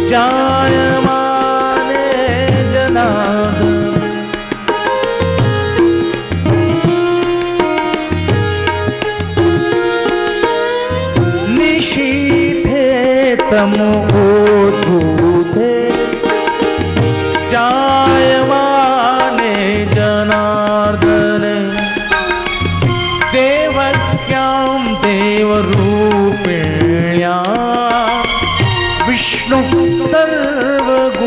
जायमाने जनार्दन। निशीथे तमोद्भूते जायमाने जनार्दन। देवक्यां देवरूपिण्यां विष्णु सर्वगुहाशय।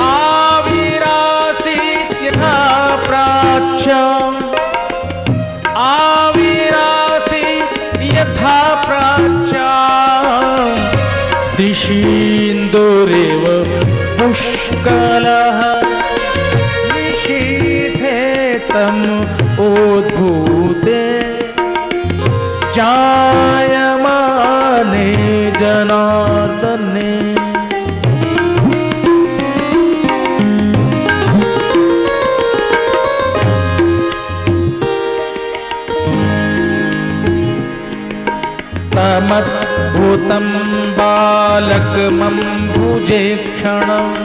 आविरासीत् यथा प्राच्यम् यथा प्राच्यां दिशीन्दुरेव पुष्कलः। निशीथे तम उद्भूते जायमाने जनार्दने। तमद्भुतं बालकमं भुजे क्षणम्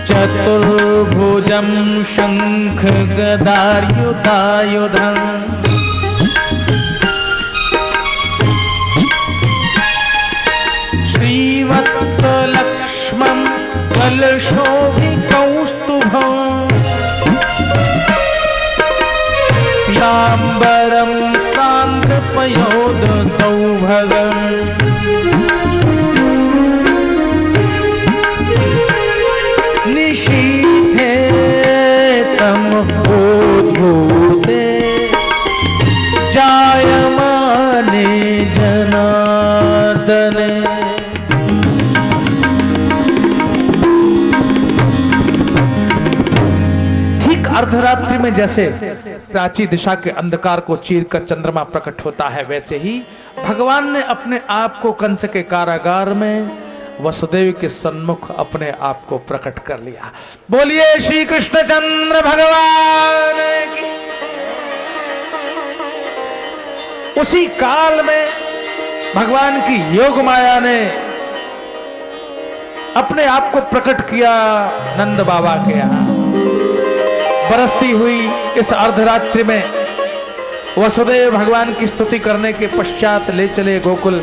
चतुर्भुजं शंख गदायुधायुधम्। श्रीवत्सलक्ष्मं कलशोभिकौस्तुभम् पीताम्बरं सान्द्रपयोधसौभगम्। निशीथे तमोद्भूते जायमाने जनार्दने। ठीक अर्धरात्रि में जैसे प्राची दिशा के अंधकार को चीरकर चंद्रमा प्रकट होता है, वैसे ही भगवान ने अपने आप को कंस के कारागार में वसुदेव के सन्मुख अपने आप को प्रकट कर लिया। बोलिए श्री कृष्णचंद्र भगवान की। उसी काल में भगवान की योग माया ने अपने आप को प्रकट किया नंद बाबा के यहाँ। बरसती हुई इस अर्धरात्रि में वसुदेव भगवान की स्तुति करने के पश्चात ले चले गोकुल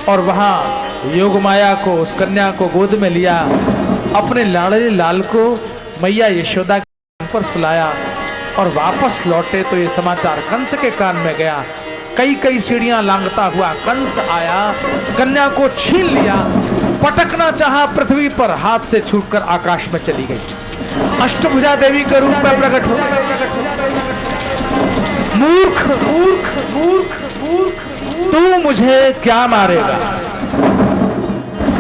और वहां योग माया को, उस कन्या को गोद में लिया। अपने लाड़ले लाल को मैया यशोदा के पर सुलाया और वापस लौटे तो ये समाचार कंस के कान में गया। कई कई सीढ़ियां लांघता हुआ कंस आया, कन्या को छीन लिया, पटकना चाहा पृथ्वी पर, हाथ से छूटकर आकाश में चली गई। अष्टभुजा देवी के रूप में प्रकट हो। मूर्ख मूर्ख मूर्ख मूर्ख, तू मुझे क्या मारेगा?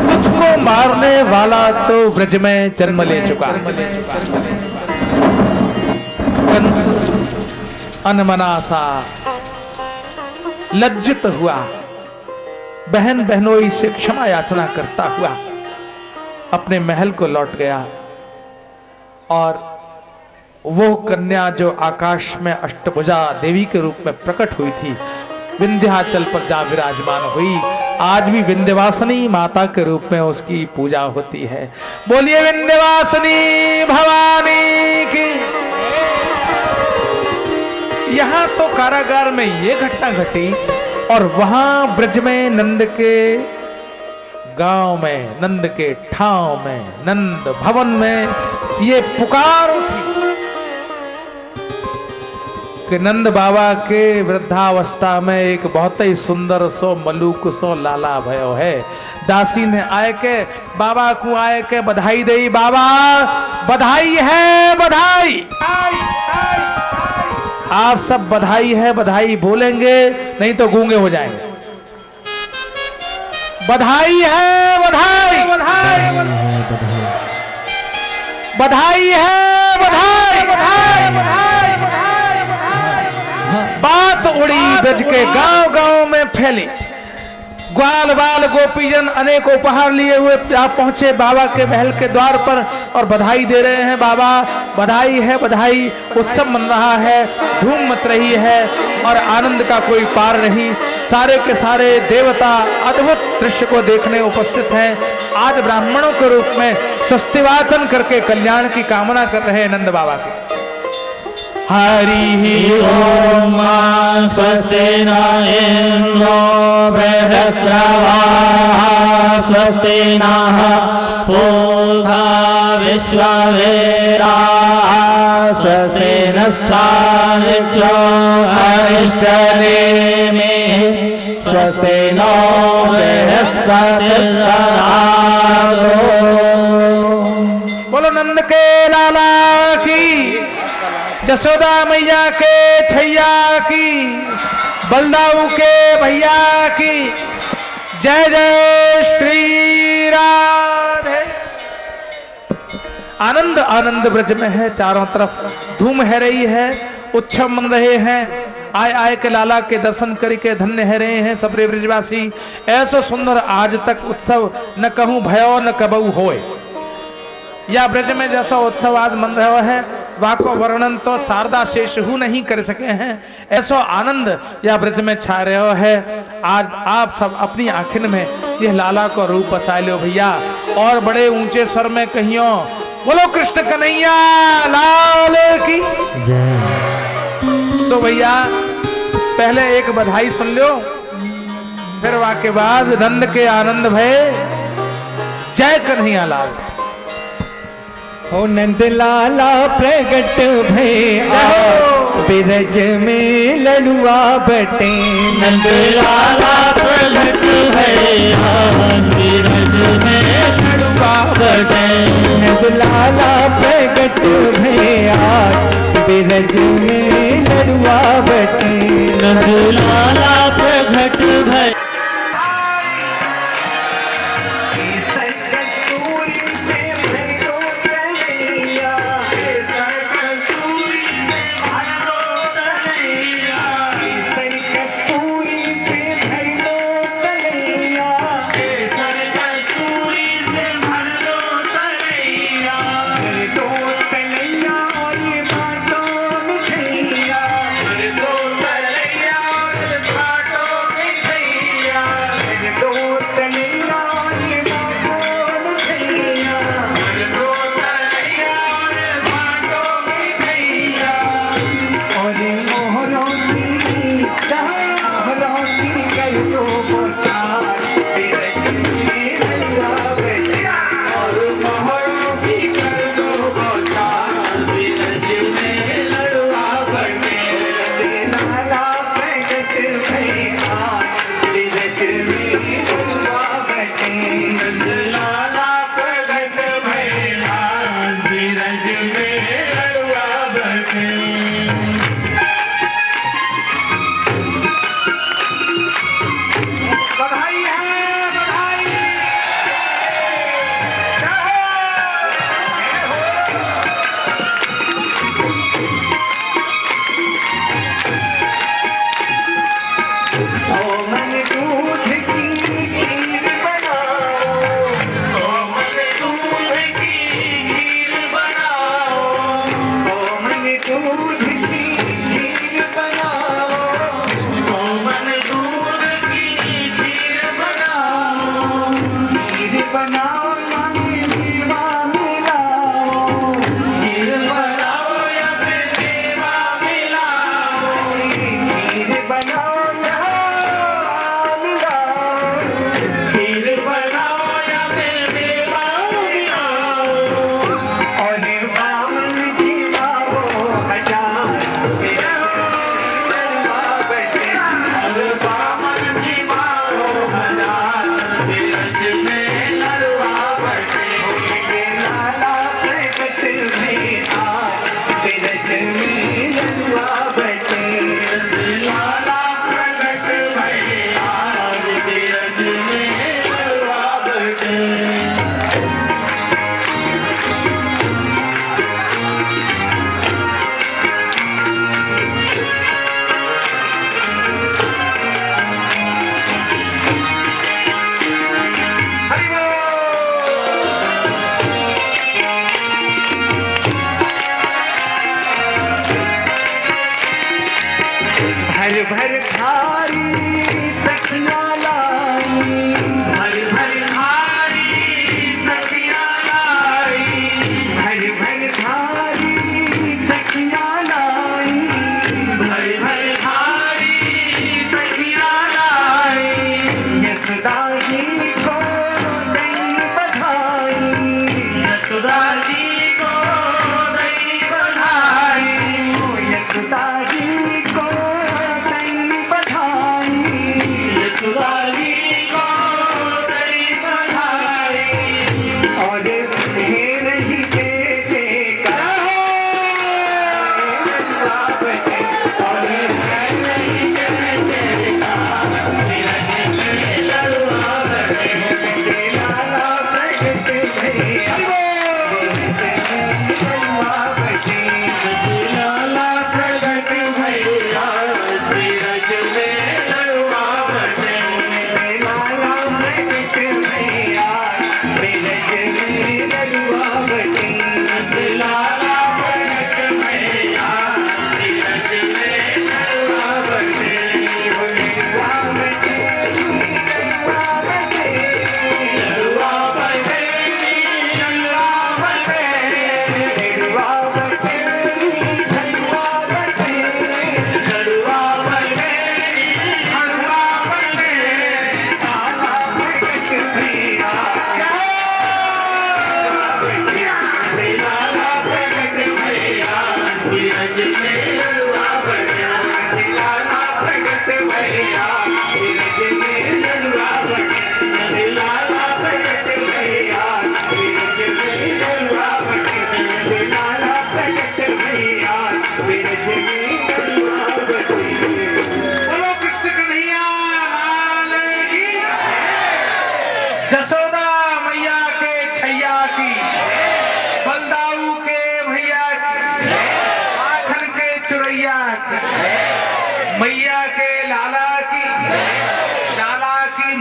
तुझको मारने वाला तो ब्रज में जन्म ले चुका। कंस अनमना सा लज्जित हुआ, बहन बहनोई से क्षमा याचना करता हुआ अपने महल को लौट गया। और वो कन्या जो आकाश में अष्टभुजा देवी के रूप में प्रकट हुई थी, विंध्याचल पर जा विराजमान हुई। आज भी विंध्यवासिनी माता के रूप में उसकी पूजा होती है। बोलिए विंध्यवासिनी भवानी की। यहाँ तो कारागार में ये घटना घटी और वहां ब्रज में नंद के गांव में, नंद के ठाव में, नंद भवन में ये पुकार उठी कि नंद बाबा के वृद्धावस्था में एक बहुत ही सुंदर सो मलूक सो लाला भयो है। दासी ने आए के बाबा को आए के बधाई दे। बाबा बधाई है, बधाई। आप सब बधाई है बधाई बोलेंगे, नहीं तो गूंगे हो जाएंगे। बधाई है बधाई, बधाई बधाई है बधाई, बधाई बधाई बधाई। बात उड़ी ब्रज के गांव गांव में फैली। ग्वाल बाल गोपीजन अनेक उपहार लिए हुए आप पहुंचे बाबा के महल के द्वार पर और बधाई दे रहे हैं। बाबा बधाई है बधाई, उत्सव मन रहा है, धूम मच रही है और आनंद का कोई पार नहीं। सारे के सारे देवता अद्भुत दृश्य को देखने उपस्थित हैं। आज ब्राह्मणों के रूप में स्वस्तिवाचन करके कल्याण की कामना कर रहे हैं नंद बाबा की। हरि ओम स्वस्ति न इंद्रो बृहस्रवाः स्वस्ति नः पूर्वा विश्ववेदाः स्वस्ति नस्तार्क्ष्यो अरिष्टनेमिः स्वस्ति नो बृहस्पतिर्दधातु। बोलो नंद के लाला की, जसोदा मैया के छैया की, बलदाऊ के भैया की जय जय श्री राधे। आनंद आनंद ब्रज में है, चारों तरफ धूम है रही है, उत्सव मन रहे हैं। आय आय के लाला के दर्शन करके धन्य है रहे हैं सबरे ब्रजवासी। ऐसो सुंदर आज तक उत्सव न कहूं भयो न कबऊ होए। या ब्रज में जैसा उत्सव आज मन रहा है वाको वर्णन तो शारदा शेषहु नहीं कर सके हैं। ऐसा आनंद या ब्रज में छा रहे है। आज आप सब अपनी आखिर में यह लाला को रूप बसा लो भैया, और बड़े ऊंचे स्वर में कहियो बोलो कृष्ण कन्हैया लाल की जय। सो भैया पहले एक बधाई सुन लो, फिर वाके बाद नंद के आनंद भय जय कन्हैया लाल। ओ नंद लाला प्रगट भैया बिरज में लड़ुआ बटे। नंद लाला प्रगट भैया बिरज में लड़ुआ बटे। नंद लाला प्रगट भैया बिरज में लड़ुआ बटे। नंद लाला प्रगट भैया बधाई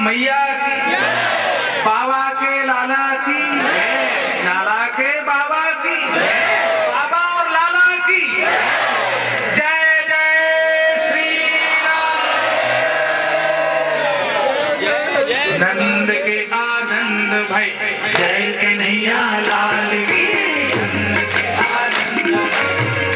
मैया की, बाबा के लाला की, लाला के बाबा की, बाबा और लाला की जय जय श्री राम। नंद के आनंद भय जय कन्हैया लाल की, नंद के आनंद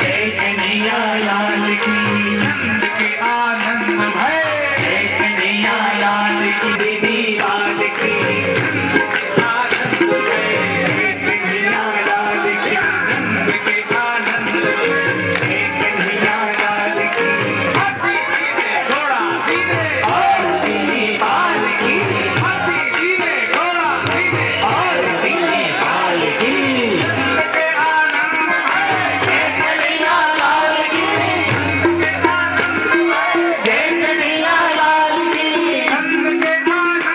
जय कन्हैया लाल की, नंद के आनंद भय जय कन्हैया लाल की, दीदी लाल की, नंद के आनंद भय जय कन्हैया लाल की, नंद के आनंद भय जय कन्हैया लाल की। हाथी धीरे घोड़ा धीरे और धीरे पाल की, हाथी धीरे घोड़ा धीरे और धीरे पाल की, नंद के आनंद भय जय कन्हैया लाल की, नंद के आनंद भय जय कन्हैया लाल की, नंद के आनंद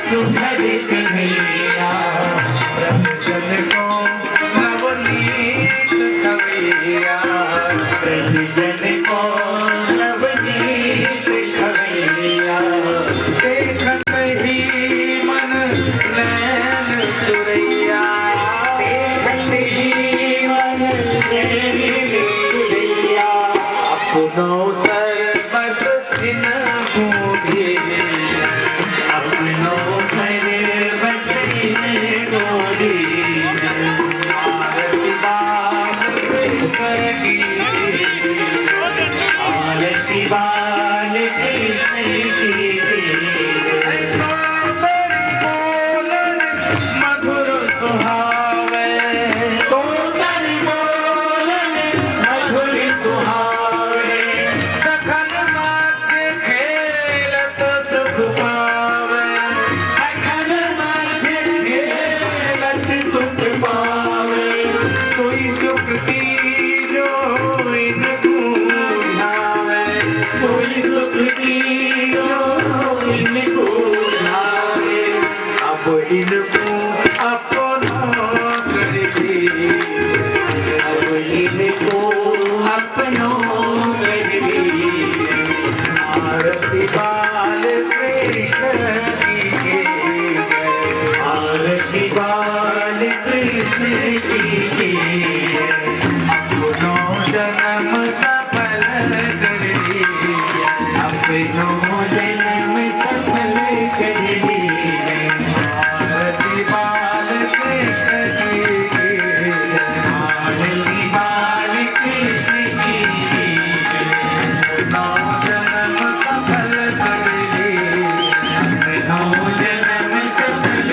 सुधर कन्हैया ब्रजजन को नवनीत खवैया ब्रजजन को नवनीत खवैया देखत ही मन नैन चुरैया देखत ही मन नैन चुरैया अपनो सर्वस दिन भोगे अपनो सर्वस दिन भोगे आरती बाल करगी आरती बाल कृष्ण की मधुर सुहावे तो मधुर सुहावे सखन माते खेलत सुख पावे सखन माते खेलत सुख पावे सोई सुख की जो इन गुनावे सोई सुख की जो इन गुनावे अब इनको अपना करके अब इनको अपनो करके आरती बाल कृष्ण की आरती बाल कृष्ण की अपनो जन्म सफल कर दिए अपनो जन्म सफल कर दिए आरती बाल कृष्ण की आरती बाल कृष्ण की अपनो जन्म सफल कर दिए अपनो जन्म सफल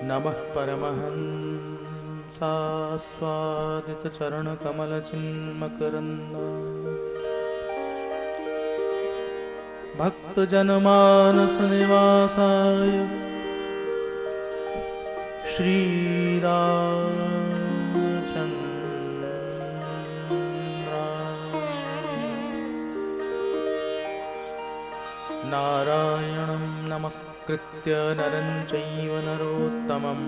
नमः परमहंसास्वादित चरण कमल चिन्मकरन्द भक्त जनमानस निवासाय श्री नारायणं नमस्कृत्य नरं चैव नरोत्तमं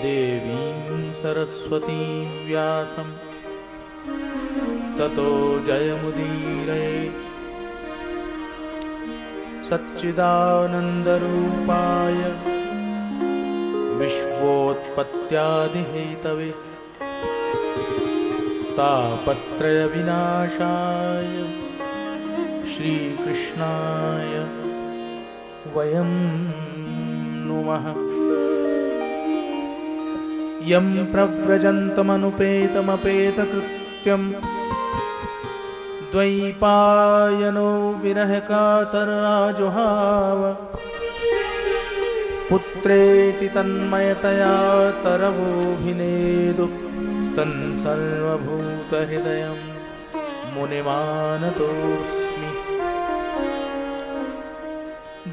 देवीं सरस्वतीं व्यासं ततो जयमुदीरये सच्चिदानन्दरूपाय विश्वोत्पत्त्यादिहेतवे तापत्रयविनाशाय श्रीकृष्णाय वयं नुमः यं प्रव्रजन्तमनुपेतमपेतकृत्यं द्वैपायनो विरहकातराजुहाव पुत्रेति तन्मयतया तरवोऽभिनेदु स्तन् सर्वभूतहृदयं मुनिमानतोऽस्मि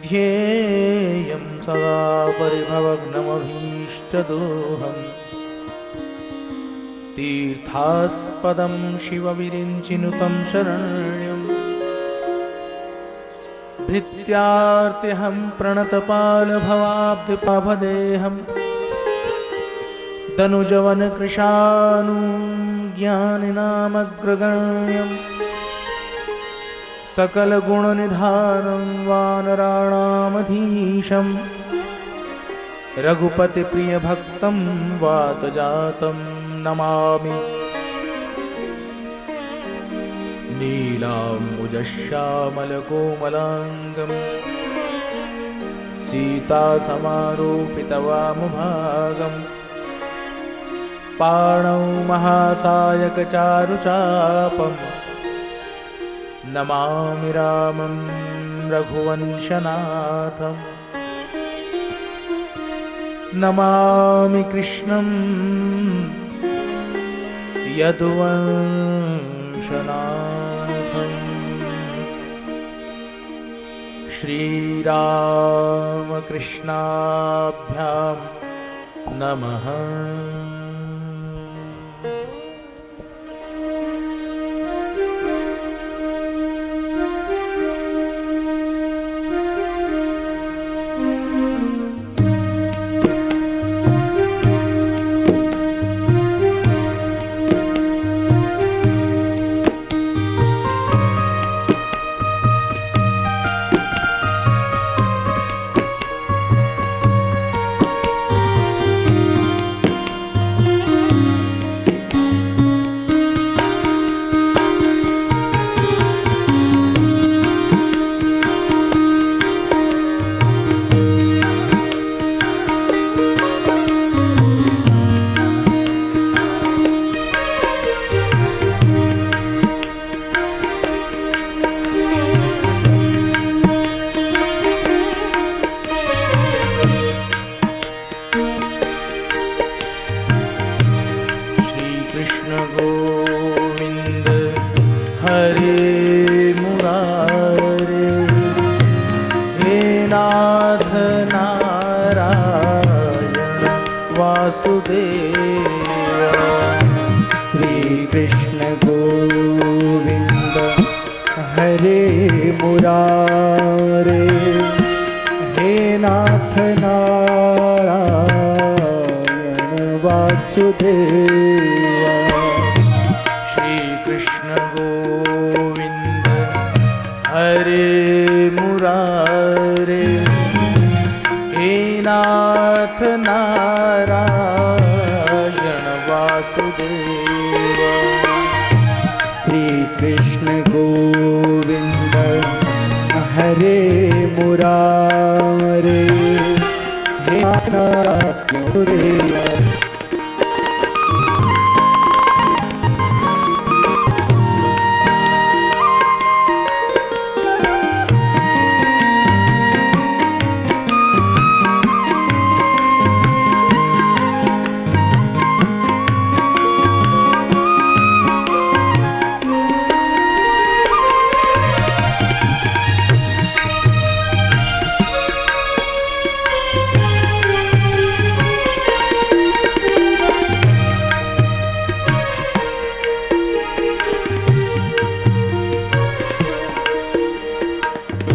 ध्येयं सदा परिभवग्नमभीष्टदोहम् तीर्थास्पदं शिवविरिञ्चिनुतं शरण्यं भृत्यार्त्यहं प्रणतपालभवाब्धिपाभदेहं दनुजवनकृशानुं ज्ञानिनामग्रगण्यं सकलगुणनिधानं वानराणामधीशं रघुपतिप्रियभक्तं वातजातं नमामि नीलाम्बुजश्यामलकोमलाङ्गं सीतासमारोपितवामभागं पाणौ महासायकचारुचापं नमामि रामं रघुवंशनाथं नमामि कृष्णं यदुवंशनाथम् श्रीरामकृष्णाभ्यां नमः।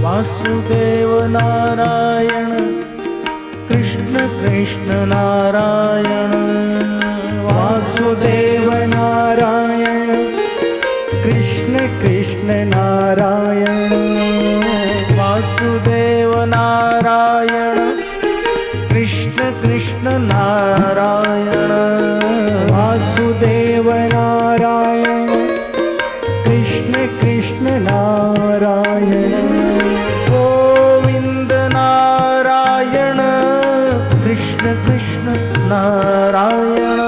वासुदेव नारायण कृष्ण कृष्ण नारायण वासुदेव नारायण कृष्ण कृष्ण नारायण वासुदेव नारायण कृष्ण कृष्ण नारायण वासुदेव नारायण कृष्ण कृष्ण नारायण गोविंद नारायण कृष्ण कृष्ण नारायण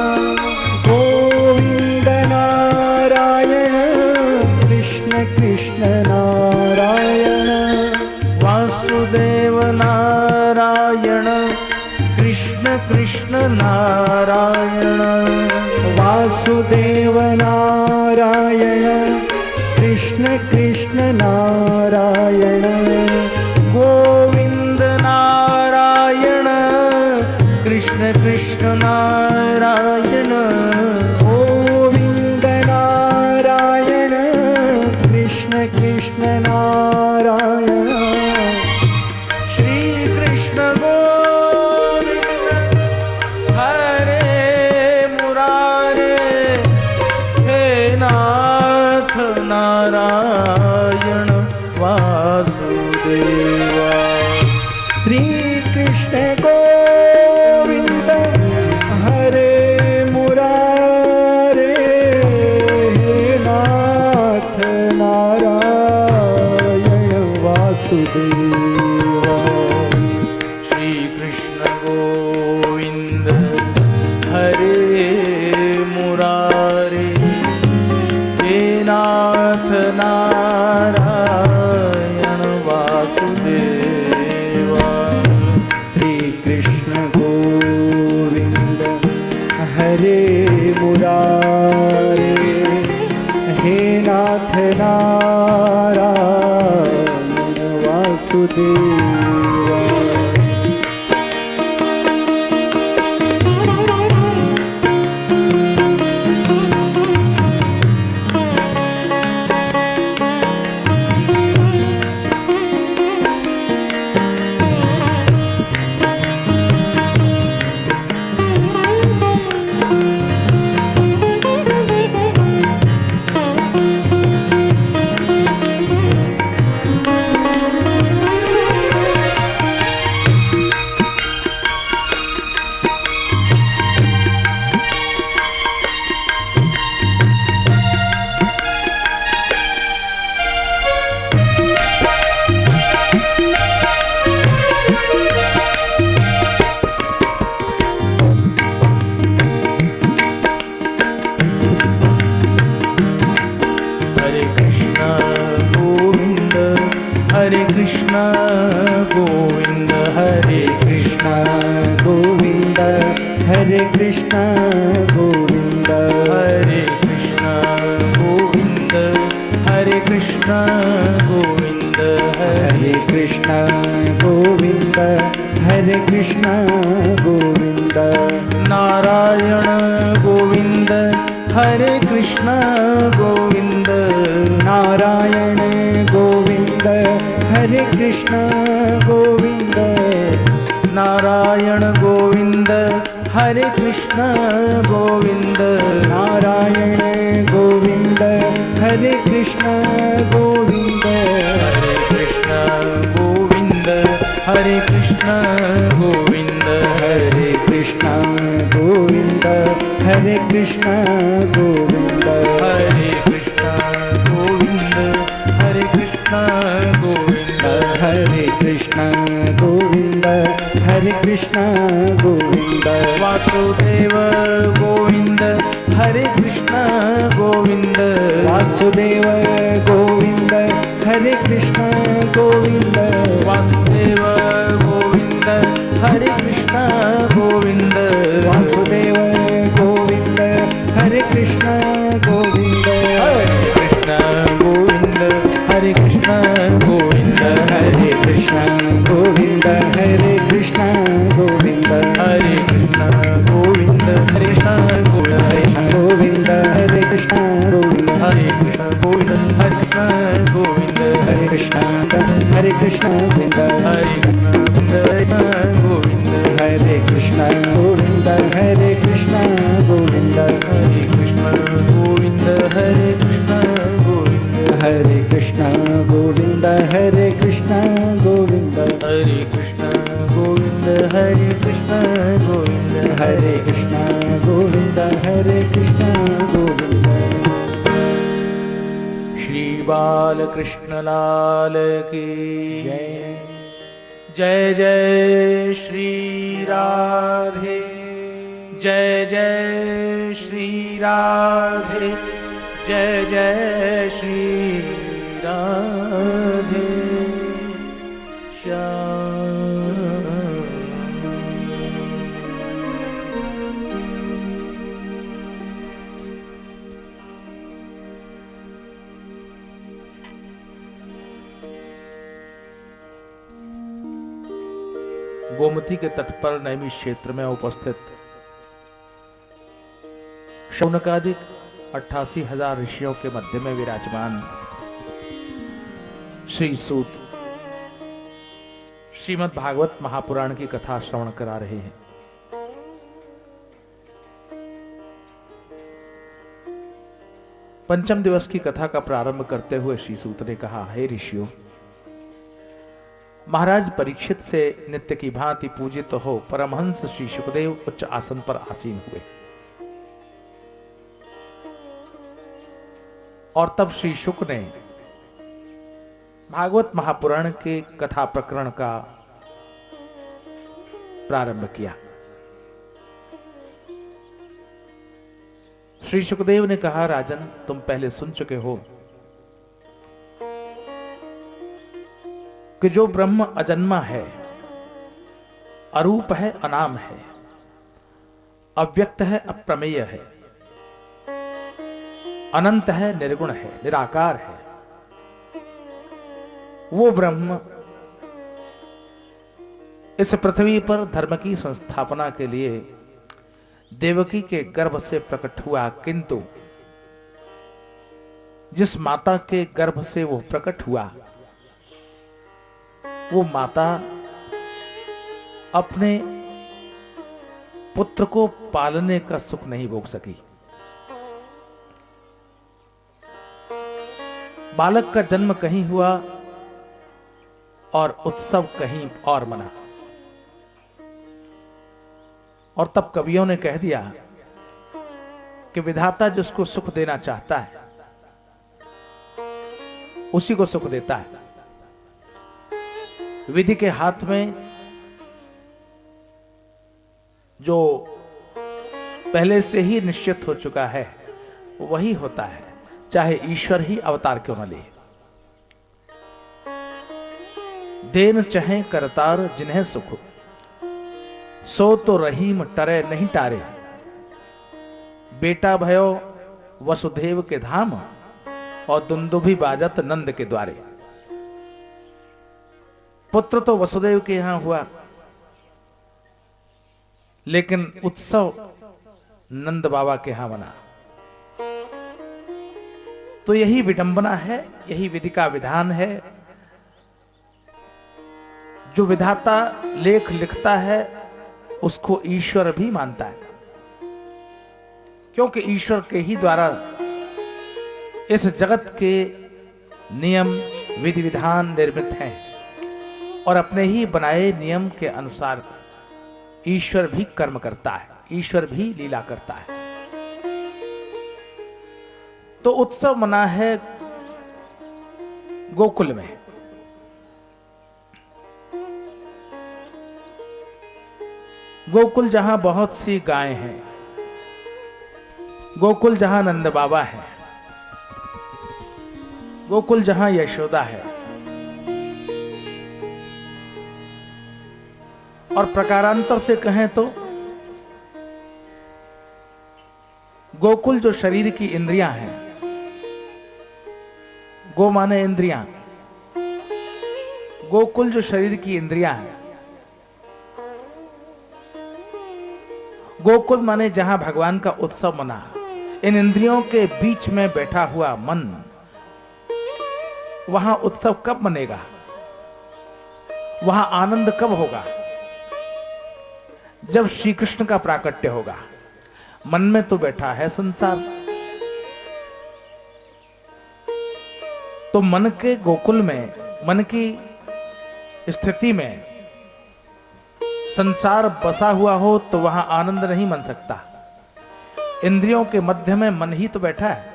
गोविंद नारायण कृष्ण कृष्ण नारायण वासुदेव नारायण कृष्ण कृष्ण नारायण वासुदेव नारायण कृष्ण कृष्ण नारायण गोविंद नारायण कृष्ण कृष्ण नारायण गोविंद नारायण कृष्ण कृष्ण नारायण श्री कृष्ण गोविंद हरे मुरारे हे नाथ नारायण वासुदेवा श्री कृष्ण गोविंद हरे मुरारे हे नाथ नारायण वासुदेवा श्री कृष्ण गोविंद हरे मुरारे हे नाथ नारायण वासुदेवा श्री कृष्ण गोविंद हरे मुरारे हे नाथ नारायण वासुदेवा देवा। कृष्ण लाल की जय जय श्री राधे जय जय श्री राधे जय जय श्री राधे श्याम। गोमती के तट पर नैमी क्षेत्र में उपस्थित शौनकादिक 88,000 ऋषियों के मध्य में विराजमान श्री सूत श्रीमद् भागवत महापुराण की कथा श्रवण करा रहे हैं। पंचम दिवस की कथा का प्रारंभ करते हुए श्री सूत ने कहा, हे ऋषियों, महाराज परीक्षित से नित्य की भांति पूजित हो परमहंस श्री शुकदेव उच्च आसन पर आसीन हुए और तब श्री शुक ने भागवत महापुराण के कथा प्रकरण का प्रारंभ किया। श्री शुकदेव ने कहा, राजन, तुम पहले सुन चुके हो कि जो ब्रह्म अजन्मा है, अरूप है, अनाम है, अव्यक्त है, अप्रमेय है, अनंत है, निर्गुण है, निराकार है, वो ब्रह्म इस पृथ्वी पर धर्म की संस्थापना के लिए देवकी के गर्भ से प्रकट हुआ, किंतु जिस माता के गर्भ से वो प्रकट हुआ, वो माता अपने पुत्र को पालने का सुख नहीं भोग सकी। बालक का जन्म कहीं हुआ और उत्सव कहीं और मना। और तब कवियों ने कह दिया कि विधाता जिसको सुख देना चाहता है उसी को सुख देता है। विधि के हाथ में जो पहले से ही निश्चित हो चुका है वही होता है, चाहे ईश्वर ही अवतार क्यों न ले। देन चाहे करतार जिन्हें सुख, सो तो रहीम टरे नहीं टारे। बेटा भयो वसुदेव के धाम, और दुंदुभि बाजत नंद के द्वारे। पुत्र तो वसुदेव के यहां हुआ, लेकिन उत्सव नंद बाबा के यहां बना। तो यही विडंबना है, यही विधि का विधान है। जो विधाता लेख लिखता है उसको ईश्वर भी मानता है, क्योंकि ईश्वर के ही द्वारा इस जगत के नियम विधि विधान निर्मित हैं, और अपने ही बनाए नियम के अनुसार ईश्वर भी कर्म करता है, ईश्वर भी लीला करता है। तो उत्सव मना है गोकुल में। गोकुल जहां बहुत सी गायें हैं, गोकुल जहां नंद बाबा है, गोकुल जहां यशोदा है, और प्रकारांतर से कहें तो गोकुल जो शरीर की इंद्रियां हैं, गो माने इंद्रियां, गोकुल जो शरीर की इंद्रियां हैं, गोकुल माने जहां भगवान का उत्सव मना। इन इंद्रियों के बीच में बैठा हुआ मन, वहां उत्सव कब मनेगा, वहां आनंद कब होगा? जब श्री कृष्ण का प्राकट्य होगा। मन में तो बैठा है संसार, तो मन के गोकुल में, मन की स्थिति में संसार बसा हुआ हो तो वहां आनंद नहीं मन सकता। इंद्रियों के मध्य में मन ही तो बैठा है।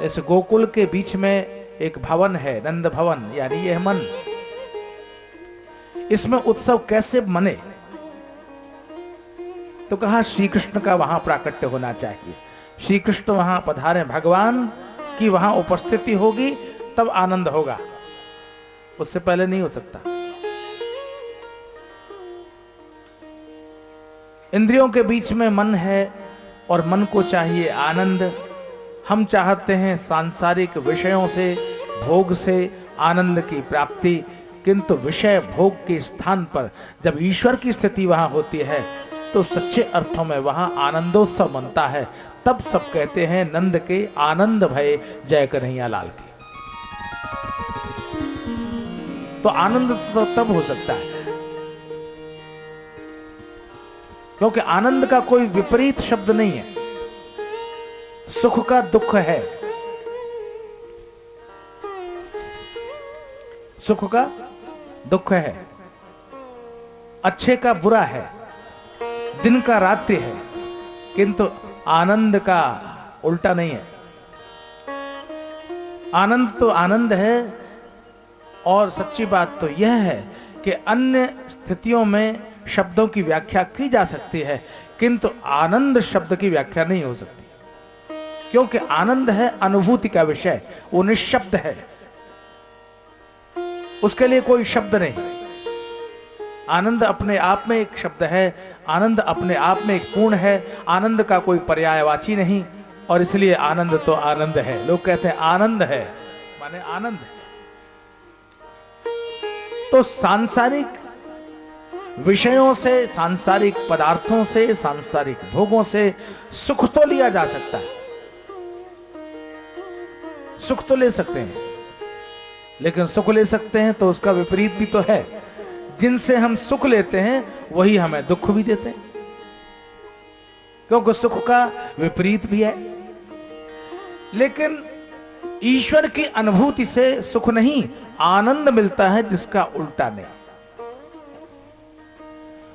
इस गोकुल के बीच में एक भवन है, नंद भवन, यानी यह मन। इसमें उत्सव कैसे मने? तो कहा श्री कृष्ण का वहां प्राकट्य होना चाहिए, श्री कृष्ण वहां पधारे, भगवान की वहां उपस्थिति होगी तब आनंद होगा, उससे पहले नहीं हो सकता। इंद्रियों के बीच में मन है और मन को चाहिए आनंद। हम चाहते हैं सांसारिक विषयों से, भोग से आनंद की प्राप्ति, किंतु विषय भोग के स्थान पर जब ईश्वर की स्थिति वहां होती है तो सच्चे अर्थों में वहां आनंदोत्सव मनता है। तब सब कहते हैं नंद के आनंद भय जय कन्हैया लाल की। तो आनंद तो तब हो सकता है, क्योंकि आनंद का कोई विपरीत शब्द नहीं है। सुख का दुख है, सुख का दुख है, अच्छे का बुरा है, दिन का रात्रि है, किंतु आनंद का उल्टा नहीं है। आनंद तो आनंद है, और सच्ची बात तो यह है कि अन्य स्थितियों में शब्दों की व्याख्या की जा सकती है, किंतु आनंद शब्द की व्याख्या नहीं हो सकती, क्योंकि आनंद है अनुभूति का विषय, वो निःशब्द है, उसके लिए कोई शब्द नहीं। आनंद अपने आप में एक शब्द है, आनंद अपने आप में एक पूर्ण है, आनंद का कोई पर्यायवाची नहीं, और इसलिए आनंद तो आनंद है। लोग कहते हैं आनंद है माने आनंद है। तो सांसारिक विषयों से, सांसारिक पदार्थों से, सांसारिक भोगों से सुख तो लिया जा सकता है, सुख तो ले सकते हैं, लेकिन सुख ले सकते हैं तो उसका विपरीत भी तो है। जिनसे हम सुख लेते हैं वही हमें दुख भी देते हैं, क्योंकि सुख का विपरीत भी है। लेकिन ईश्वर की अनुभूति से सुख नहीं, आनंद मिलता है, जिसका उल्टा नहीं।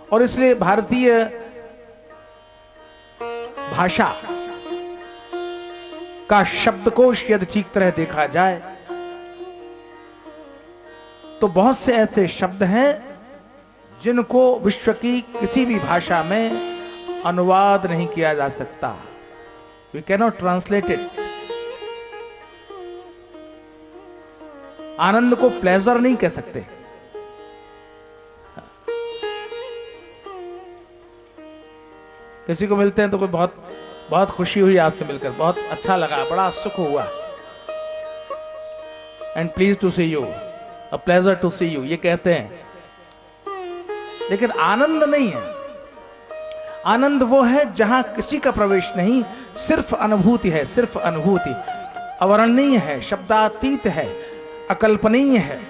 और इसलिए भारतीय भाषा का शब्दकोश यदि ठीक तरह देखा जाए तो बहुत से ऐसे शब्द हैं जिनको विश्व की किसी भी भाषा में अनुवाद नहीं किया जा सकता। We cannot translate it. आनंद को प्लेजर नहीं कह सकते। किसी को मिलते हैं तो कोई बहुत बहुत खुशी हुई आपसे मिलकर, बहुत अच्छा लगा, बड़ा सुख हुआ, and please to see you, a pleasure to see you, ये कहते हैं। लेकिन आनंद नहीं है। आनंद वो है जहां किसी का प्रवेश नहीं, सिर्फ अनुभूति है, सिर्फ अनुभूति, अवर्णनीय है, शब्दातीत है, अकल्पनीय है।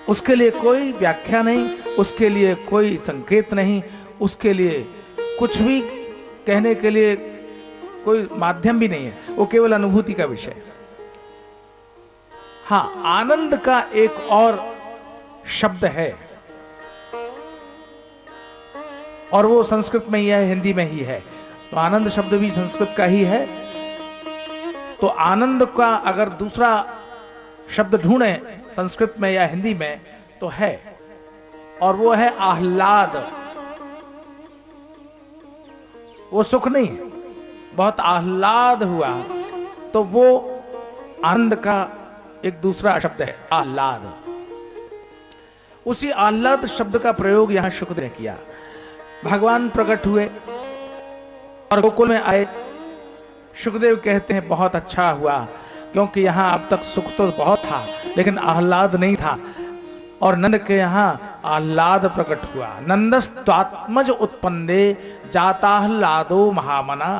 उसके लिए कोई व्याख्या नहीं, उसके लिए कोई संकेत नहीं, उसके लिए कुछ भी कहने के लिए कोई माध्यम भी नहीं है, वो केवल अनुभूति का विषय है। हां, आनंद का एक और शब्द है, और वो संस्कृत में ही है, हिंदी में ही है। तो आनंद शब्द भी संस्कृत का ही है। तो आनंद का अगर दूसरा शब्द ढूंढे संस्कृत में या हिंदी में तो है, और वो है आह्लाद। वो सुख नहीं है, बहुत आह्लाद हुआ, तो वो आनंद का एक दूसरा शब्द है, आह्लाद। उसी आह्लाद शब्द का प्रयोग यहां शुकदेव ने किया। भगवान प्रकट हुए और गोकुल में आए। शुकदेव कहते हैं बहुत अच्छा हुआ, क्योंकि यहां अब तक सुख तो बहुत था लेकिन आह्लाद नहीं था, और नंद के यहां आह्लाद प्रकट हुआ। नंदस्त्वात्मज उत्पन्ने जाताह्लादो महामना।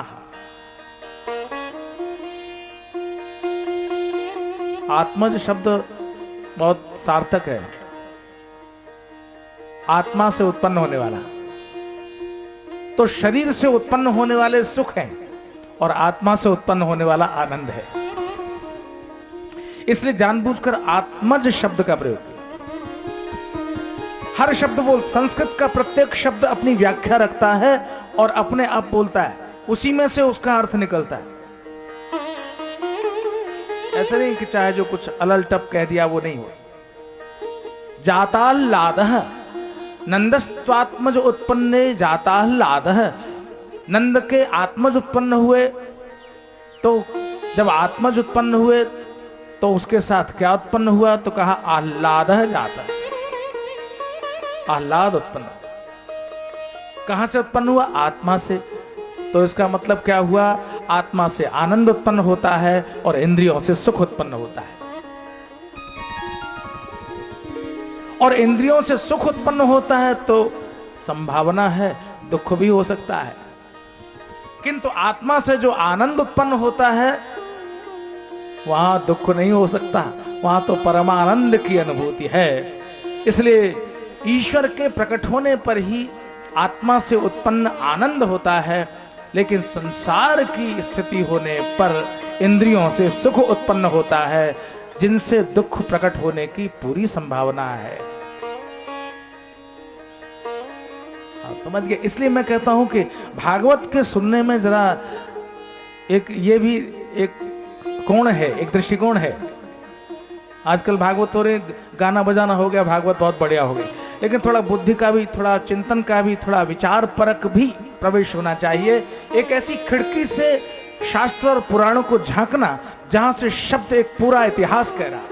आत्मज शब्द बहुत सार्थक है, आत्मा से उत्पन्न होने वाला। तो शरीर से उत्पन्न होने वाले सुख हैं और आत्मा से उत्पन्न होने वाला आनंद है। इसलिए जानबूझकर आत्मज शब्द का प्रयोग किया। हर शब्द बोल, संस्कृत का प्रत्येक शब्द अपनी व्याख्या रखता है और अपने आप बोलता है, उसी में से उसका अर्थ निकलता है। ऐसा नहीं कि चाहे जो कुछ अलल टप कह दिया वो नहीं हो। जाताह्लादः नंदस्त्वात्मज उत्पन्ने जाताह्लादः। नंद के आत्मज उत्पन्न हुए, तो जब आत्मज उत्पन्न हुए तो उसके साथ क्या उत्पन्न हुआ, तो कहा आह्लादः जाता। आह्लाद उत्पन्न कहां से उत्पन्न हुआ, आत्मा से। तो इसका मतलब क्या हुआ, आत्मा से आनंद उत्पन्न होता है और इंद्रियों से सुख उत्पन्न होता है। और इंद्रियों से सुख उत्पन्न होता है तो संभावना है दुख भी हो सकता है, किंतु आत्मा से जो आनंद उत्पन्न होता है वहां दुख नहीं हो सकता, वहां तो परमानंद की अनुभूति है। इसलिए ईश्वर के प्रकट होने पर ही आत्मा से उत्पन्न आनंद होता है, लेकिन संसार की स्थिति होने पर इंद्रियों से सुख उत्पन्न होता है, जिनसे दुख प्रकट होने की पूरी संभावना है। आप समझ गए? इसलिए मैं कहता हूं कि भागवत के सुनने में जरा एक ये भी एक कोण है, एक दृष्टिकोण है। आजकल भागवत हो रहे, गाना बजाना हो गया, भागवत बहुत बढ़िया हो गया, लेकिन थोड़ा बुद्धि का भी, थोड़ा चिंतन का भी, थोड़ा विचार परक भी प्रवेश होना चाहिए। एक ऐसी खिड़की से शास्त्र और पुराणों को झांकना जहां से शब्द एक पूरा इतिहास कह रहा है।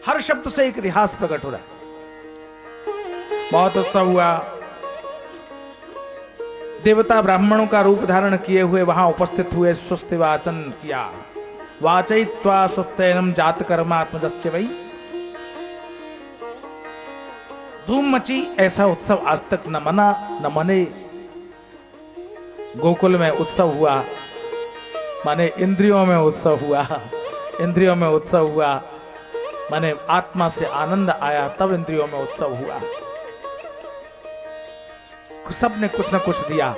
हर शब्द से एक इतिहास प्रकट हो रहा है। बहुत अच्छा हुआ, देवता ब्राह्मणों का रूप धारण किए हुए वहां उपस्थित हुए, स्वस्ति वाचन किया। वाचयित्वा स्वस्तेनम जात कर्मात्मजस्य वै। धूम मची। ऐसा उत्सव आज तक न मना न मने। गोकुल में उत्सव हुआ माने इंद्रियों में उत्सव हुआ, इंद्रियों में उत्सव हुआ माने आत्मा से आनंद आया, तब इंद्रियों में उत्सव हुआ। सब ने कुछ न कुछ दिया।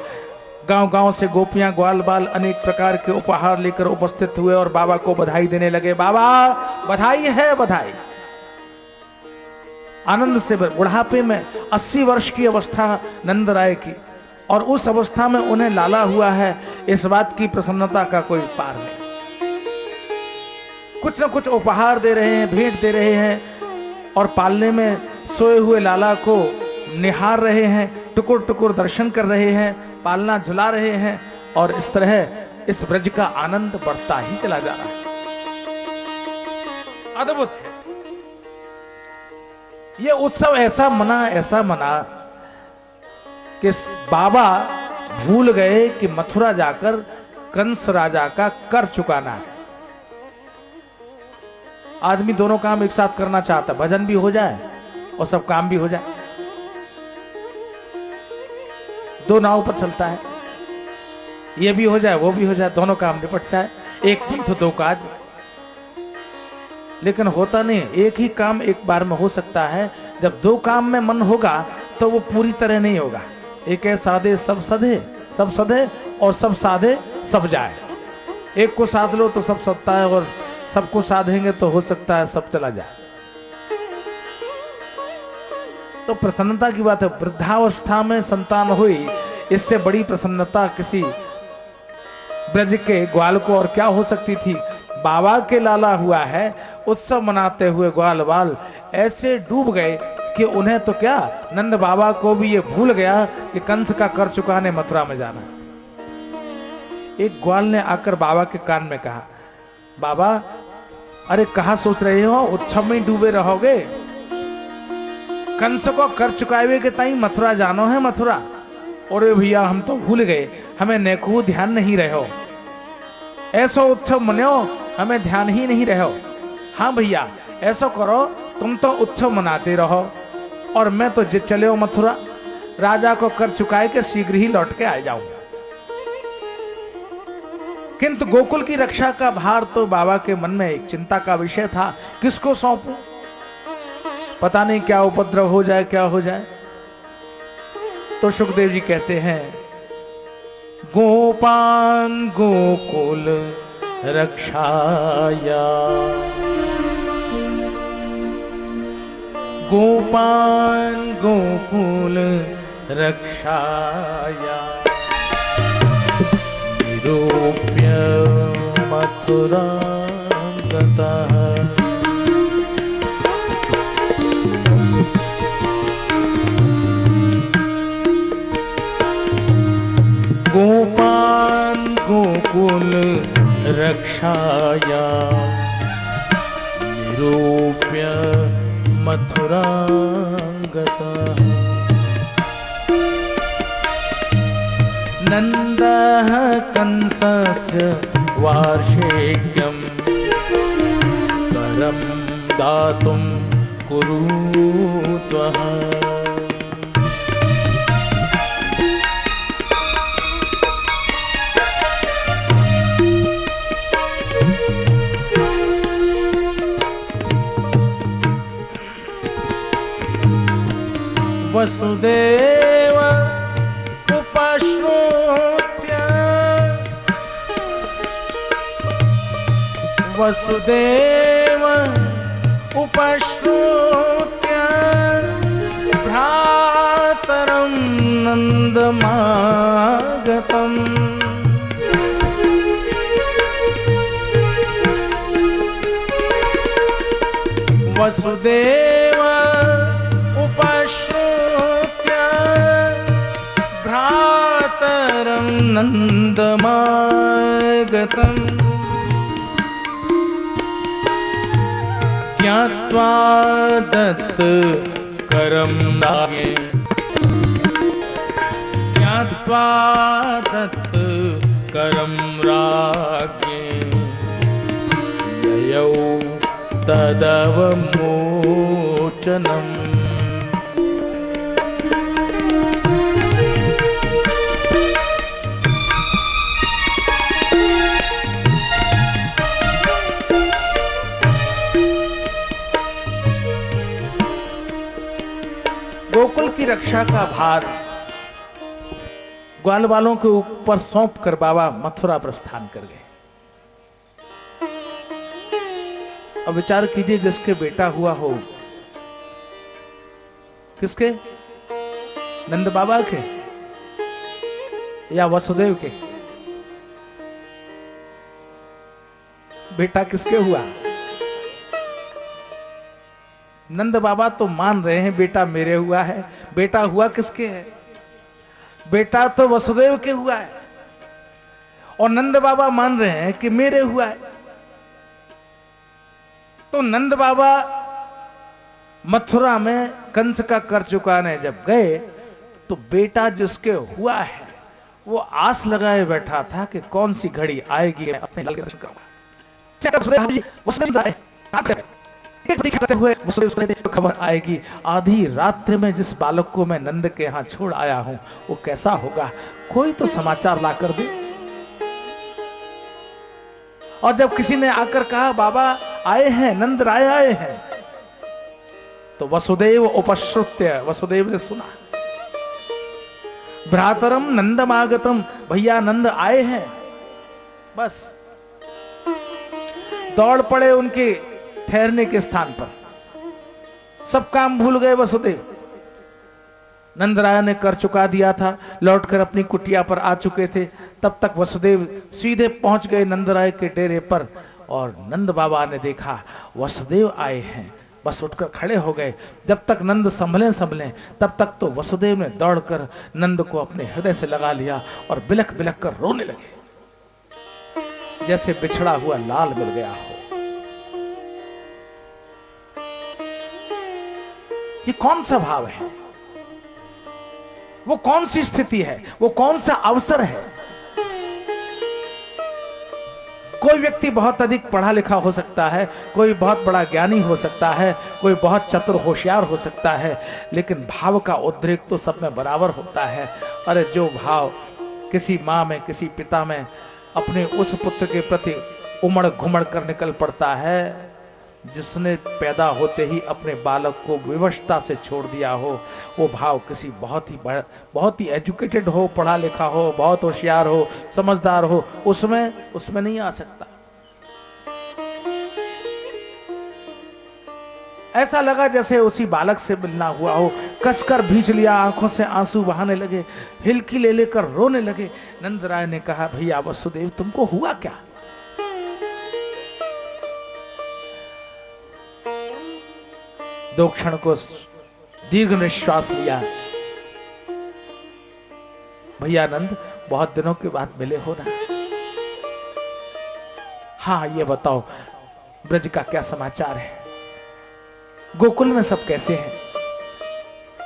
गांव-गांव से गोपियां ग्वाल बाल अनेक प्रकार के उपहार लेकर उपस्थित हुए और बाबा को बधाई देने लगे। बाबा बधाई है, बधाई। आनंद से बुढ़ापे में 80 वर्ष की अवस्था नंद राय की, और उस अवस्था में उन्हें लाला हुआ है, इस बात की प्रसन्नता का कोई पार नहीं। कुछ न कुछ उपहार दे रहे हैं, भेंट दे रहे हैं, और पालने में सोए हुए लाला को निहार रहे हैं, टुकुर टुकुर दर्शन कर रहे हैं, पालना झुला रहे हैं, और इस तरह इस ब्रज का आनंद बढ़ता ही चला जा रहा है। अद्भुत है ये उत्सव। ऐसा मना कि बाबा भूल गए कि मथुरा जाकर कंस राजा का कर चुकाना है। आदमी दोनों काम एक साथ करना चाहता, भजन भी हो जाए और सब काम भी हो जाए। दो नाव पर चलता है, ये भी हो जाए वो भी हो जाए, दोनों काम निपट जाए। एक नहीं तो दो काज, लेकिन होता नहीं। एक ही काम एक बार में हो सकता है। जब दो काम में मन होगा तो वो पूरी तरह नहीं होगा। एक है साधे सब सधे, सब सधे और सब साधे सब जाए। एक को साध लो तो सब सधता है, और सबको साधेंगे तो हो सकता है सब चला जाए। तो प्रसन्नता की बात है। वृद्धावस्था में संतान हुई, इससे बड़ी प्रसन्नता किसी ब्रज के ग्वाल को और क्या हो सकती थी। बाबा के लाला हुआ है, उत्सव मनाते हुए ग्वाल बाल ऐसे डूब गए कि उन्हें तो क्या, नंद बाबा को भी ये भूल गया कि कंस का कर चुकाने मथुरा में जाना। एक ग्वाल ने आकर बाबा के कान में कहा, बाबा अरे कहा सोच रहे हो, उत्सव में डूबे रहोगे? कंस को कर चुकावे के ताई मथुरा जानो है, मथुरा। और भैया हम तो भूल गए, हमें नेकू ध्यान नहीं रहो। ऐसा उत्सव मनाओ, हमें ध्यान ही नहीं रहो। हाँ भैया ऐसा करो, तुम तो उत्सव मनाते रहो और मैं तो चले हो मथुरा, राजा को कर चुकाए के शीघ्र ही लौट के आ जाऊंगा। किंतु गोकुल की रक्षा का भार तो बाबा के मन में एक चिंता का विषय था। किसको सौंपूं? पता नहीं क्या उपद्रव हो जाए, क्या हो जाए। तो सुखदेव जी कहते हैं, गोपान गोकुल रक्षाया, गोपान गोकुल रक्षाया, निरूप्य मथुरा गतः। गोपान गोकुल रक्षाया, निरूप्य मथुरा गतः। नन्दः कंसस्य वार्षिक्यं करं दातुं कुरुत्वः। वसुदेव उपश्रुत्य, वसुदेव उपश्रुत्य भ्रातरं नन्दमागतम्। वसुदेव उपश्रुत्य भ्रातरं नन्दमागतम्। ज्ञात्वा दत्त करं राज्ञे, ज्ञात्वा दत्त करं राज्ञे, ययौ तदवमोचनम्। की रक्षा का भार ग्वाल वालों के ऊपर सौंप कर बाबा मथुरा प्रस्थान कर गए। अब विचार कीजिए, जिसके बेटा हुआ हो, किसके? नंद बाबा के या वसुदेव के? बेटा किसके हुआ? नंद बाबा तो मान रहे हैं बेटा मेरे हुआ है, बेटा हुआ किसके है? बेटा तो वसुदेव के हुआ है, और नंद बाबा मान रहे हैं कि मेरे हुआ है। तो नंद बाबा मथुरा में कंस का कर चुकाने जब गए, तो बेटा जिसके हुआ है वो आस लगाए बैठा था कि कौन सी घड़ी आएगी मैं अपने लाल के दर्शन करूंगा। खबर आएगी आधी रात्रि में जिस बालक को मैं नंद के यहाँ छोड़ आया हूं वो कैसा होगा, कोई तो समाचार ला कर दे। और जब किसी ने आकर कहा बाबा आए हैं, नंद राय आए हैं, तो वसुदेव उपश्रुत्य, वसुदेव ने सुना, भ्रातरम नंदमागतम, भैया नंद आए हैं। बस दौड़ पड़े उनके ठहरने के स्थान पर, सब काम भूल गए वसुदेव। नंदराय ने कर चुका दिया था, लौटकर अपनी कुटिया पर आ चुके थे। तब तक वसुदेव सीधे पहुंच गए नंदराय के डेरे पर, और नंद बाबा ने देखा वसुदेव आए हैं, बस उठकर खड़े हो गए। जब तक नंद संभले तब तक तो वसुदेव ने दौड़कर नंद को अपने हृदय से लगा लिया और बिलख बिलख कर रोने लगे, जैसे बिछड़ा हुआ लाल मिल गया हो। ये कौन सा भाव है? वो कौन सी स्थिति है? वो कौन सा अवसर है? कोई व्यक्ति बहुत अधिक पढ़ा लिखा हो सकता है, कोई बहुत बड़ा ज्ञानी हो सकता है, कोई बहुत चतुर होशियार हो सकता है, लेकिन भाव का उद्रेक तो सब में बराबर होता है। अरे जो भाव किसी माँ में, किसी पिता में अपने उस पुत्र के प्रति उमड़ घुमड़ कर निकल पड़ता है, जिसने पैदा होते ही अपने बालक को विवशता से छोड़ दिया हो, वो भाव किसी बहुत ही एजुकेटेड हो, पढ़ा लिखा हो, बहुत होशियार हो, समझदार हो, उसमें नहीं आ सकता। ऐसा लगा जैसे उसी बालक से मिलना हुआ हो, कसकर भींच लिया, आंखों से आंसू बहाने लगे, हिलकी ले लेकर रोने लगे। नंदराय ने कहा भैया वसुदेव तुमको हुआ क्या? दो क्षण को दीर्घ निश्वास लिया। भैया नंद बहुत दिनों के बाद मिले हो ना? हाँ ये बताओ ब्रज का क्या समाचार है? गोकुल में सब कैसे हैं?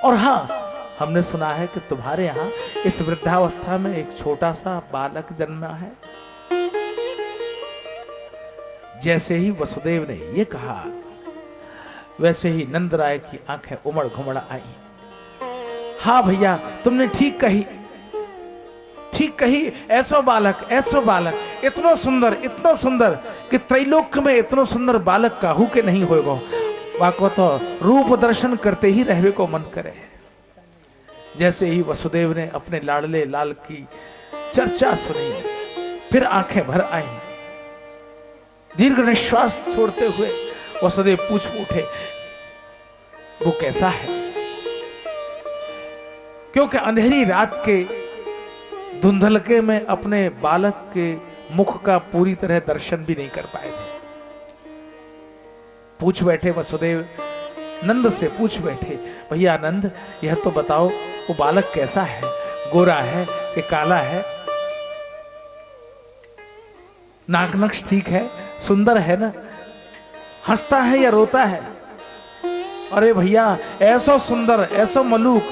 और हाँ हमने सुना है कि तुम्हारे यहां इस वृद्धावस्था में एक छोटा सा बालक जन्मा है। जैसे ही वसुदेव ने ये कहा, वैसे ही नंदराय की आंखें उमड़ घुमड़ आई। हाँ भैया तुमने ठीक कही, ठीक कही, ऐसो बालक इतना सुंदर कि त्रैलोक्य में इतना सुंदर बालक काहू के नहीं होएगा। वाको तो रूप दर्शन करते ही रहवे को मन करे। जैसे ही वसुदेव ने अपने लाडले लाल की चर्चा सुनी, फिर आंखें भर आई। दीर्घ निश्वास छोड़ते हुए वसुदेव पूछ उठे वो कैसा है? क्योंकि अंधेरी रात के धुंधलके में अपने बालक के मुख का पूरी तरह दर्शन भी नहीं कर पाए थे। पूछ बैठे वसुदेव, नंद से पूछ बैठे भैया नंद यह तो बताओ वो बालक कैसा है? गोरा है कि काला है? नाक नक्श ठीक है? सुंदर है ना? हंसता है या रोता है? अरे भैया ऐसो सुंदर, ऐसो मलूक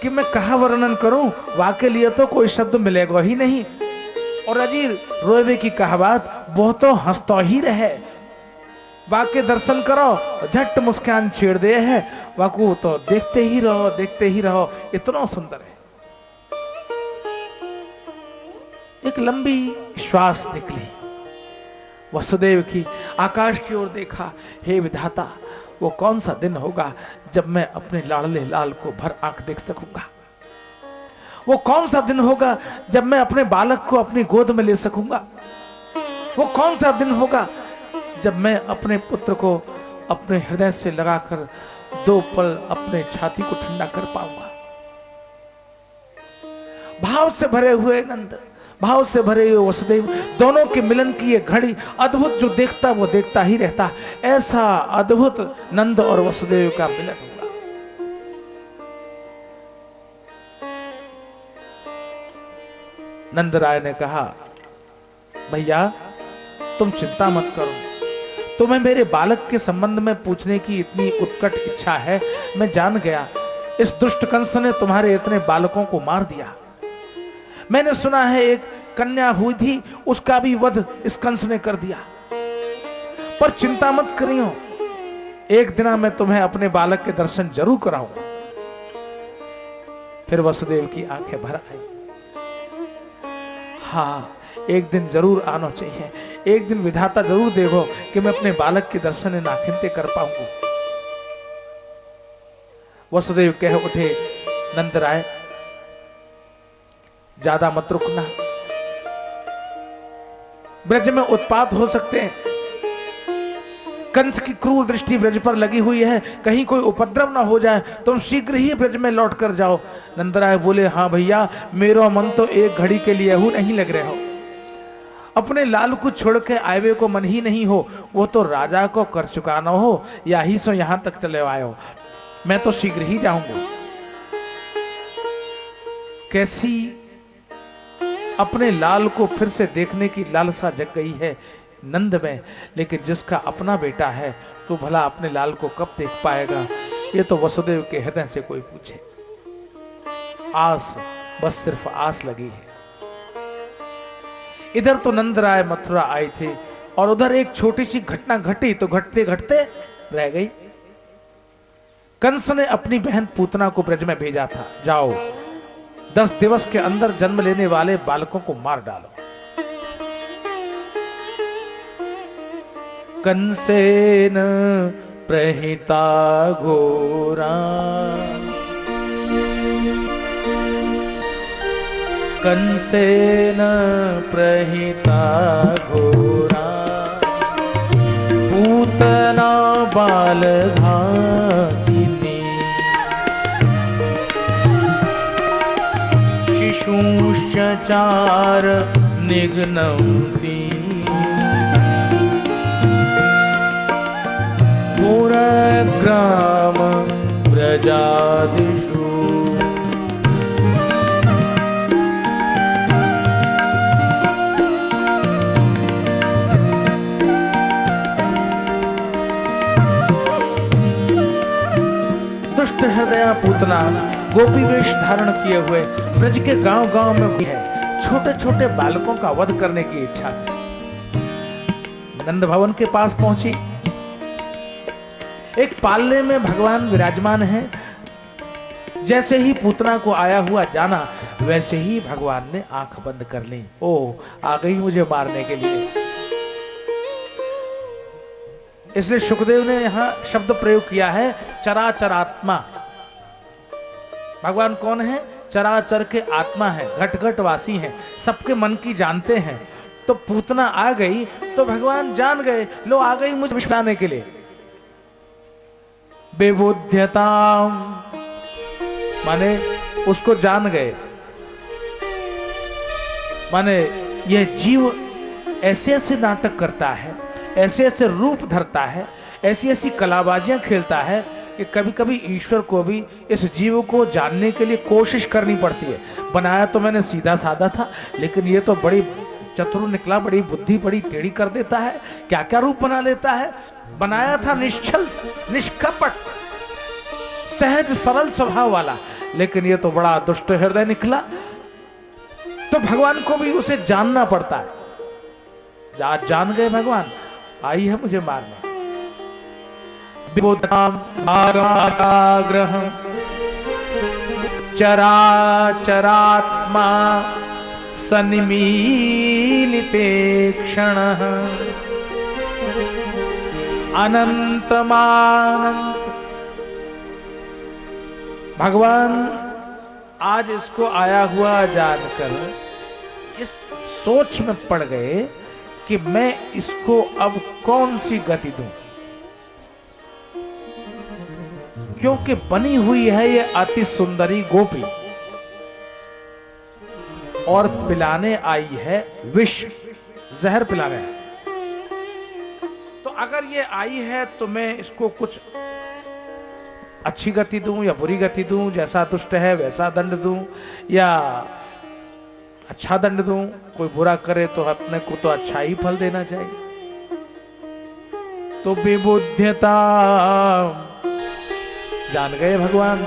कि मैं कहा वर्णन करूं, वाके लिए तो कोई शब्द मिलेगा ही नहीं। और अजीर रोवे की कहावत, वो तो हंसता ही रहे, वाके दर्शन करो झट मुस्कान छेड़ दे है, वाकू तो देखते ही रहो, इतना सुंदर है। एक लंबी श्वास निकली वसुदेव की, आकाश की ओर देखा, हे विधाता वो कौन सा दिन होगा जब मैं अपने लाडले लाल को भर आंख देख सकूंगा? वो कौन सा दिन होगा जब मैं अपने बालक को अपनी गोद में ले सकूंगा? वो कौन सा दिन होगा जब मैं अपने पुत्र को अपने हृदय से लगाकर 2 पल अपने छाती को ठंडा कर पाऊंगा? भाव से भरे हुए नंद, भाव से भरे हुए वसुदेव, दोनों के मिलन की ये घड़ी अद्भुत, जो देखता वो देखता ही रहता। ऐसा अद्भुत नंद और वसुदेव का मिलन हुआ। नंद राय ने कहा, भैया तुम चिंता मत करो, तुम्हें मेरे बालक के संबंध में पूछने की इतनी उत्कट इच्छा है, मैं जान गया इस दुष्ट कंस ने तुम्हारे इतने बालकों को मार दिया। मैंने सुना है एक कन्या हुई थी, उसका भी वध इस कंस ने कर दिया। पर चिंता मत करियो, एक दिन मैं तुम्हें अपने बालक के दर्शन जरूर कराऊंगा। फिर वसुदेव की आंखें भर आई। हाँ, एक दिन जरूर आना चाहिए, एक दिन विधाता जरूर देखो कि मैं अपने बालक के दर्शन इन आखिरते कर पाऊंगा। वसुदेव कह उठे, नंद राय ज्यादा मत रुकना, ब्रज में उत्पात हो सकते हैं, कंस की क्रूर दृष्टि ब्रज पर लगी हुई है, कहीं कोई उपद्रव ना हो जाए, तुम शीघ्र ही ब्रज में लौट कर जाओ। नंदराय बोले, हाँ भैया, मेरा मन तो एक घड़ी के लिए नहीं लग रहे हो। अपने लाल को छोड़ के आए को मन ही नहीं हो, वो तो राजा को कर चुकाना हो, या ही सो यहां तक चले आए हो। मैं तो शीघ्र ही जाऊंगा। कैसी अपने लाल को फिर से देखने की लालसा जग गई है नंद में, लेकिन जिसका अपना बेटा है तो भला अपने लाल को कब देख पाएगा? ये तो वसुदेव के हृदय से कोई पूछे। आस, बस सिर्फ आस लगी है। इधर तो नंद राय मथुरा आए थे और उधर एक छोटी सी घटना घटी तो घटते घटते रह गई। कंस ने अपनी बहन पूतना को ब्रज में भेजा था, जाओ 10 दिवस के अंदर जन्म लेने वाले बालकों को मार डालो। कंसेन प्रहिता घोरा, कंसेन प्रहिता घोरा, पूतना बालघातिनी, शिशुश्च चार निघ्नन्ति, पुरग्राम व्रजादिषु, दुष्ट हृदया पूतना गोपी वेश धारण किए हुए ब्रज के गांव गांव में भी है, छोटे छोटे बालकों का वध करने की इच्छा से नंद भवन के पास पहुंची। एक पालने में भगवान विराजमान है। जैसे ही पूतना को आया हुआ जाना, वैसे ही भगवान ने आंख बंद कर ली। ओ, आ गई मुझे मारने के लिए। इसलिए सुखदेव ने यहां शब्द प्रयोग किया है, चराचरात्मा। भगवान कौन है? चराचर के आत्मा है, घट घट वासी है, सबके मन की जानते हैं। तो पूतना आ गई तो भगवान जान गए, लो आ गई मुझे मिटाने के लिए। बेबुध्यता माने उसको जान गए, माने यह जीव ऐसे ऐसे नाटक करता है, ऐसे ऐसे रूप धरता है, ऐसी ऐसी कलाबाजियां खेलता है कि कभी कभी ईश्वर को भी इस जीव को जानने के लिए कोशिश करनी पड़ती है। बनाया तो मैंने सीधा साधा था, लेकिन ये तो बड़ी चतुर निकला, बड़ी बुद्धि बड़ी टेढ़ी कर देता है, क्या क्या रूप बना लेता है। बनाया था निश्चल निष्कपट सहज सरल स्वभाव वाला, लेकिन ये तो बड़ा दुष्ट हृदय निकला। तो भगवान को भी उसे जानना पड़ता है। जान गए भगवान, आई है मुझे मारना। चराचरात्मा सन्मीलिते क्षणः, अनंतमानंत। भगवान आज इसको आया हुआ जानकर इस सोच में पड़ गए कि मैं इसको अब कौन सी गति दूं, क्योंकि बनी हुई है ये अति सुंदरी गोपी और पिलाने आई है विष, जहर पिलाने है। तो अगर ये आई है तो मैं इसको कुछ अच्छी गति दूं या बुरी गति दूं, जैसा दुष्ट है वैसा दंड दूं या अच्छा दंड दूं। कोई बुरा करे तो अपने को तो अच्छा ही फल देना चाहिए। तो विबुध्यता जान गए भगवान।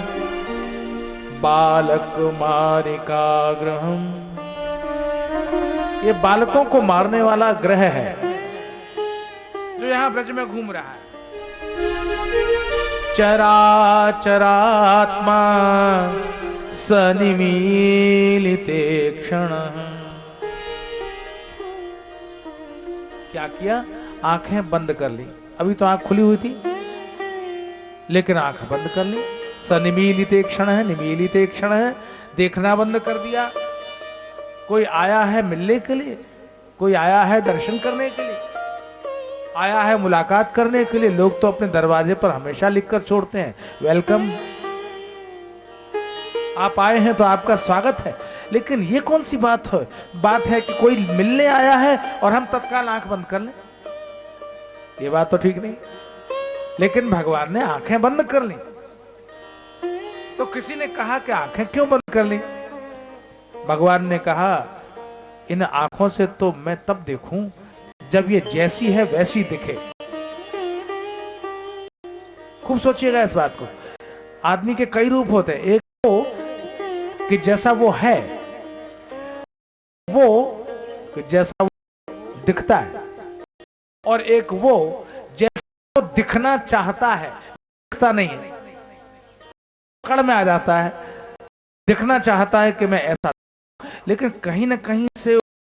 बालक मारिका ग्रहम, ये बालकों को मारने वाला ग्रह है जो यहां ब्रज में घूम रहा है। चराचरात्मा सनिमीलिते क्षण, क्या किया? आंखें बंद कर ली। अभी तो आंख खुली हुई थी लेकिन आंख बंद कर ली। सनिमीलिते क्षण है, निमीलिते क्षण है, देखना बंद कर दिया। कोई आया है मिलने के लिए, कोई आया है दर्शन करने के लिए, आया है मुलाकात करने के लिए। लोग तो अपने दरवाजे पर हमेशा लिखकर छोड़ते हैं, वेलकम, आप आए हैं तो आपका स्वागत है। लेकिन ये कौन सी बात है कि कोई मिलने आया है और हम तत्काल आंख बंद कर लें? ये बात तो ठीक नहीं। लेकिन भगवान ने आंखें बंद कर ली। तो किसी ने कहा कि आंखें क्यों बंद कर ली? भगवान ने कहा इन आंखों से तो मैं तब देखूं जब ये जैसी है वैसी दिखे। खूब सोचिएगा इस बात को। आदमी के कई रूप होते हैं। एक वो कि जैसा वो है, वो कि जैसा वो दिखता है, और एक वो जैसा वो दिखना चाहता है, दिखता नहीं है, पकड़ में आ जाता है। दिखना चाहता है कि मैं ऐसा, लेकिन कहीं ना कहीं से